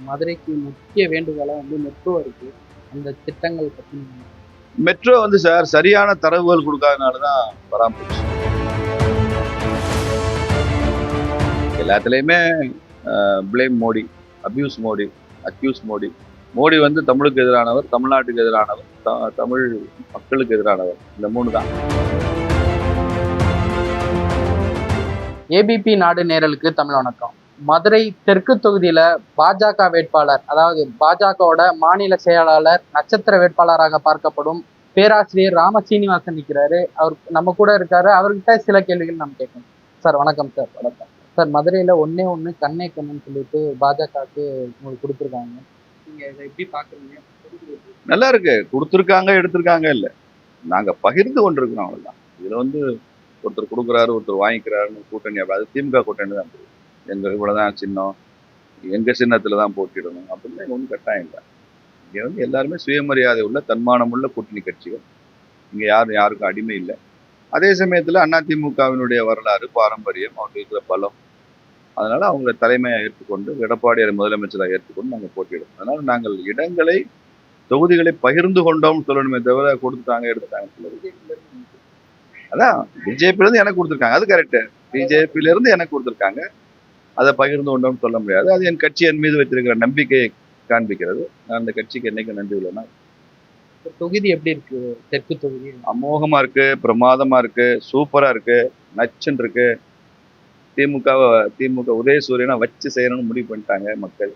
மதுரைக்கு முக்கிய வேண்டுகோளா மெட்ரோ இருக்கு. அந்த திட்டங்கள் பத்தி மெட்ரோ சார் சரியான தரவுகள் கொடுக்காதனால தான் வராம போச்சு. எல்லாத்துலேயுமே blame Modi, abuse Modi, accuse Modi. Modi தமிழுக்கு எதிரானவர், தமிழ்நாட்டுக்கு எதிரானவர், தமிழ் மக்களுக்கு எதிரானவர். இந்த 3 தான். ஏபிபி நாடு நேரலுக்கு தமிழ் வணக்கம். மதுரை தெற்கு தொகுதியில பாஜக வேட்பாளர், அதாவது பாஜகவோட மாநில செயலாளர், நட்சத்திர வேட்பாளராக பார்க்கப்படும் பேராசிரியர் ராம சீனிவாசன் நிற்கிறாரு. அவர் நம்ம கூட இருக்காரு. அவர்கிட்ட சில கேள்விகள் நம்ம கேட்கணும். சார் வணக்கம். சார் வணக்கம் சார். மதுரையில ஒன்னே ஒன்று கண்ணே கண்ணுன்னு சொல்லிட்டு பாஜகவுக்கு உங்களுக்கு கொடுத்துருக்காங்க. நீங்க இதை எப்படி பாக்குறீங்க? நல்லா இருக்கு. கொடுத்துருக்காங்க, எடுத்திருக்காங்க இல்லை, நாங்க பகிர்ந்து கொண்டிருக்கிறோம், அவ்வளவுதான். இதுல ஒருத்தர் கொடுக்குறாரு, ஒருத்தர் வாங்கிக்கிறாருன்னு கூட்டணி. அது திமுக கூட்டணி தான். எங்க இவ்வளவுதான் சின்னம், எங்க சின்னத்துல தான் போட்டிடணும் அப்படின்னு ஒன்றும் கட்டாயம் இல்லை. இங்க எல்லாருமே சுயமரியாதை உள்ள, தன்மானம் உள்ள கூட்டணி கட்சிகள். இங்க யாருக்கும் அடிமை இல்லை. அதே சமயத்துல அதிமுகவினுடைய வரலாறு, பாரம்பரியம், அவங்க இருக்கிற பலம், அதனால அவங்களை தலைமையை ஏற்றுக்கொண்டு, எடப்பாடியாரை முதலமைச்சராக ஏற்றுக்கொண்டு நாங்கள் போட்டியிடும். அதனால நாங்கள் இடங்களை, தொகுதிகளை பகிர்ந்து கொண்டோம் சொல்லணுமே தவிர கொடுத்துட்டாங்க எடுத்துட்டாங்க சொல்லுறது. அதான் பிஜேபியில இருந்து எனக்கு கொடுத்துருக்காங்க, அது கரெக்டு. பிஜேபியில இருந்து எனக்கு கொடுத்துருக்காங்க, அதை பகிர்ந்து கொண்டோம்னு சொல்ல முடியாது. அது என் கட்சி என் மீது வைத்திருக்கிற நம்பிக்கையை காண்பிக்கிறது. நான் அந்த கட்சிக்கு என்னைக்கு நன்றி இல்லைன்னா. தொகுதி எப்படி இருக்கு? தெற்கு தொகுதி அமோகமா இருக்கு, பிரமாதமா இருக்கு, சூப்பரா இருக்கு, நச்சுன்னு இருக்கு. திமுக உதயசூரியனை வச்சு செய்யணும்னு முடிவு பண்ணிட்டாங்க மக்கள்.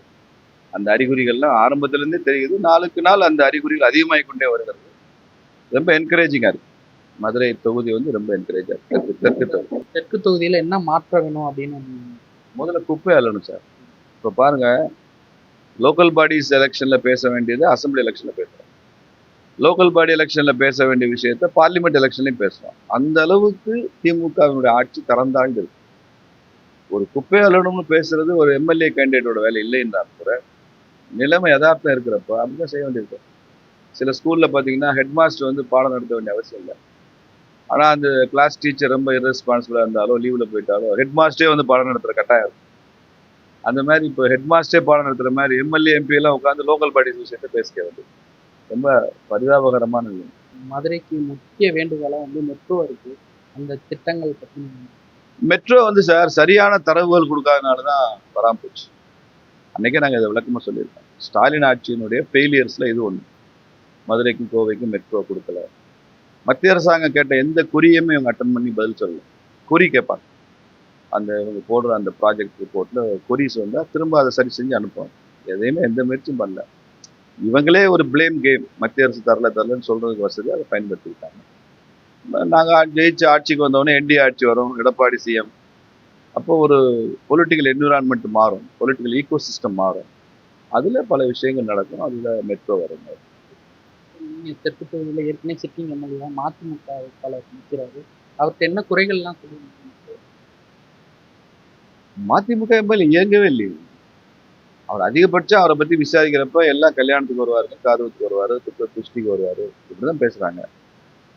அந்த அறிகுறிகள்லாம் ஆரம்பத்திலிருந்தே தெரியுது. நாளுக்கு நாள் அந்த அறிகுறிகள் அதிகமாகிக் கொண்டே வருகிறது. ரொம்ப என்கரேஜிங்கா இருக்கு. மதுரை தொகுதி ரொம்ப என்கரேஜா இருக்கு. தெற்கு தொகுதியில என்ன மாற்றம் வேணும் அப்படின்னு முதல்ல குப்பை அள்ளணும் சார். இப்போ பாருங்க, லோக்கல் பாடிஸ் எலெக்ஷன்ல பேச வேண்டியது அசம்பிளி எலெக்ஷன்ல பேசுறோம். லோக்கல் பாடி எலெக்ஷன்ல பேச வேண்டிய விஷயத்த பார்லிமெண்ட் எலெக்ஷன்லையும் பேசுறோம். அந்த அளவுக்கு திமுகவினுடைய ஆட்சி தரந்தாழ்ந்து இருக்கு. ஒரு குப்பை அள்ளணும்னு பேசுறது ஒரு எம்எல்ஏ கேண்டிடேட்டோட வேலை இல்லைன்னா கூட, நிலைமை யதார்த்தம் இருக்கிறப்ப அப்படிதான் செய்ய வேண்டியிருக்கு. சில ஸ்கூல்ல பாத்தீங்கன்னா ஹெட் மாஸ்டர் பாடம் நடத்த வேண்டிய அவசியம் இல்லை. ஆனா அந்த கிளாஸ் டீச்சர் ரொம்ப இரஸ்பான்சிபிளா இருந்தாலோ, லீவ்ல போயிட்டாலோ, ஹெட் மாஸ்டரே பாடம் நடத்துற கட்டாயம் இருக்கும். அந்த மாதிரி இப்போ ஹெட் மாஸ்டரே பாடம் நடத்துற மாதிரி எம்எல்ஏ எம்பி எல்லாம் உட்காந்து லோக்கல் பாடிஸ் விஷயத்த பேசிக்க வேண்டியது ரொம்ப பரிதாபகரமான விஷயம். மதுரைக்கு முக்கிய வேண்டுகோளா மெட்ரோ இருக்கு. அந்த திட்டங்கள் பத்தி மெட்ரோ சார் சரியான தரவுகள் கொடுக்காதனால தான் வராம போச்சு. அன்னைக்கே நாங்கள் இதை விளக்கமா சொல்லியிருக்கோம். ஸ்டாலின் ஆட்சியினுடைய ஃபெயிலியர்ஸ்ல இது ஒன்று. மதுரைக்கும் கோவைக்கும் மெட்ரோ கொடுக்கல. மத்திய அரசாங்கம் கேட்ட எந்த குறியுமே இவங்க அட்டன் பண்ணி பதில் சொல்லல. குறி கேட்பாங்க. அந்த இவங்க போடுற அந்த ப்ராஜெக்ட் ரிப்போர்ட்ல கொரிஸ் திரும்ப அதை சரி செஞ்சு அனுப்புவாங்க. எதையுமே எந்த முயற்சியும் பண்ணல. இவங்களே ஒரு பிளேம் கேம், மத்திய அரசு தரலன்னு சொல்றதுக்கு வசதி அதை பயன்படுத்திக்கிட்டாங்க. நாங்கள் ஜெயிச்சு ஆட்சிக்கு வந்தோடனே என்டிஏ ஆட்சி வரும், எடப்பாடி சிஎம். அப்போ ஒரு பொலிட்டிக்கல் என்விரான்மெண்ட் மாறும், பொலிட்டிக்கல் ஈகோ சிஸ்டம் மாறும். அதுல பல விஷயங்கள் நடக்கும். அதுல மெட்ரோ வரும். தெற்கு தொகுதியில் ஏற்கனவே சிட்டிங் எம்எல்ஏ மதிமுக வேட்பாளர் நிற்கிறாரு. அவருக்கு என்ன குறைகள்லாம் சொல்லுங்க. மதிமுக எம்எல்ஏ இயங்கவே இல்லையே. அவர் அதிகபட்சம் அவரை பத்தி விசாரிக்கிறப்ப எல்லாம் கல்யாணத்துக்கு வருவாரு, காதுவத்துக்கு வருவாரு, துஷ்டிக்கு வருவாரு, இப்படிதான் பேசுறாங்க.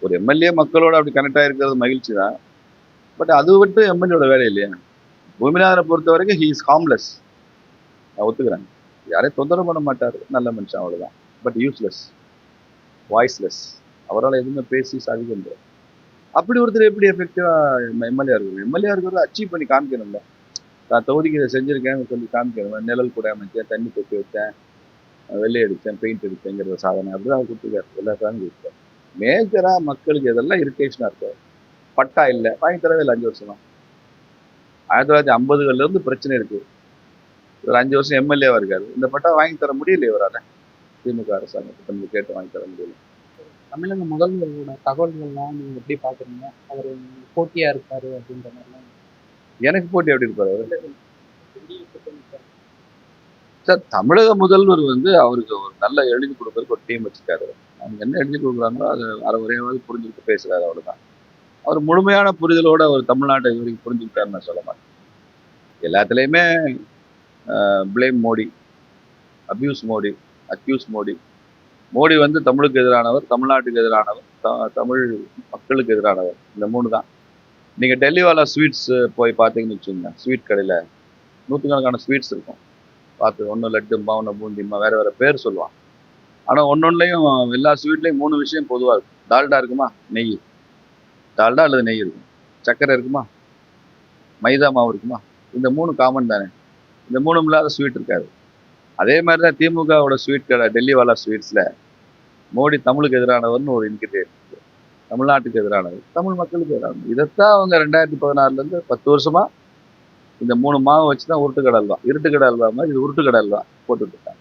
ஒரு எம்எல்ஏ மக்களோட அப்படி கனெக்ட் ஆகிருக்கிறது மகிழ்ச்சி தான். பட் அது மட்டும் எம்எல்ஏட வேலை இல்லையா? பூமிநாதனை பொறுத்த வரைக்கும் ஹீ இஸ் ஹார்ம்லெஸ். நான் ஒத்துக்கிறேன். யாரையும் தொந்தரவு பண்ண மாட்டாரு, நல்ல மனுஷன், அவ்வளவுதான். But useless, voiceless. அவரால் எதுவுமே பேசி சாதிக்க முடியாது. அப்படி ஒருத்தர் எப்படி எஃபெக்டிவா எம்எல்ஏ இருக்கணும்? எம்எல்ஏ இருக்கிறத அச்சீவ் பண்ணி காமிக்கணும்ல. நான் தொகுதிக்கு இதை செஞ்சிருக்கேன்னு சொல்லி காமிக்கணும். நிழல் கூட அமைச்சேன், தண்ணி கொட்டி வச்சேன், வெள்ளை அடித்தேன், பெயிண்ட் அடித்தேங்கிற சாதனை அப்படிதான் அவர் கொடுத்துருக்காரு. எல்லா சாதனையும் கொடுத்தாரு. மேஜரா மக்களுக்கு இதெல்லாம் இரிட்டேஷனா இருக்கு. பட்டா இல்லை, வாங்கி தரவே இல்லை 5 வருஷமா. 1950கள்ல இருந்து பிரச்சனை இருக்கு. ஒரு 5 வருஷம் எம்எல்ஏவா இருக்காரு. இந்த பட்டா வாங்கி தர முடியல இவரால. திமுக அரசாங்கத்தை கேட்டு வாங்கி தர முடியல. தமிழக முதல்வரோட தகவல்கள்லாம் நீங்க எப்படி பாக்குறீங்க? அவர் போட்டியா இருக்காரு அப்படின்ற மாதிரிலாம். எனக்கு போட்டி எப்படி இருப்பாரு சார்? தமிழக முதல்வர் அவருக்கு ஒரு நல்ல எழுதி கொடுக்கறதுக்கு ஒரு டீம் வச்சிருக்காரு. அவங்க என்ன எழுதி கொடுக்குறாங்களோ அது அரைவரையாவது புரிஞ்சுக்கிட்டு பேசுறாரு, அவ்வளவுதான். அவர் முழுமையான புரிதலோட அவர் தமிழ்நாட்டை இது வரைக்கும் புரிஞ்சுக்கிட்டாருன்னு நான் சொல்ல மாட்டேன். எல்லாத்துலேயுமே blame Modi, abuse Modi, accuse Modi. Modi தமிழுக்கு எதிரானவர், தமிழ்நாட்டுக்கு எதிரானவர், தமிழ் மக்களுக்கு எதிரானவர். இந்த 3 தான். நீங்கள் டெல்லிவாலா ஸ்வீட்ஸ் போய் பார்த்தீங்கன்னு வச்சுக்கோங்க, ஸ்வீட் கடையில் நூற்றுக்கணக்கான ஸ்வீட்ஸ் இருக்கும். பார்த்து ஒன்று லட்டும்பா, ஒன்று பூந்திம்மா, வேற வேற பேர் சொல்லுவான். ஆனால் ஒன்னொன்னுலையும் எல்லா ஸ்வீட்லேயும் 3 விஷயம் பொதுவாக இருக்கும். டால்டா இருக்குமா, நெய், டால்டா அல்லது நெய் இருக்கும். சர்க்கரை இருக்குமா, மைதா மாவு இருக்குமா, இந்த 3 காமன் தானே. இந்த 3 இல்லாத ஸ்வீட் இருக்காது. அதே மாதிரி தான் திமுகவோட ஸ்வீட் கடை டெல்லிவாலா ஸ்வீட்ஸில் மோடி தமிழுக்கு எதிரானவர்னு ஒரு இன்கிரிடியன்ட் இருக்கு. தமிழ்நாட்டுக்கு எதிரானவர், தமிழ் மக்களுக்கு எதிரானவர். இதைத்தான் அவங்க 2016 10 வருஷமா இந்த 3 மாவு வச்சு தான் உருட்டுக்கடை அல்வா, இருட்டுக்கடை அல்வா மாதிரி இது உருட்டுக்கடை அல்வா போட்டுட்டு இருக்காங்க.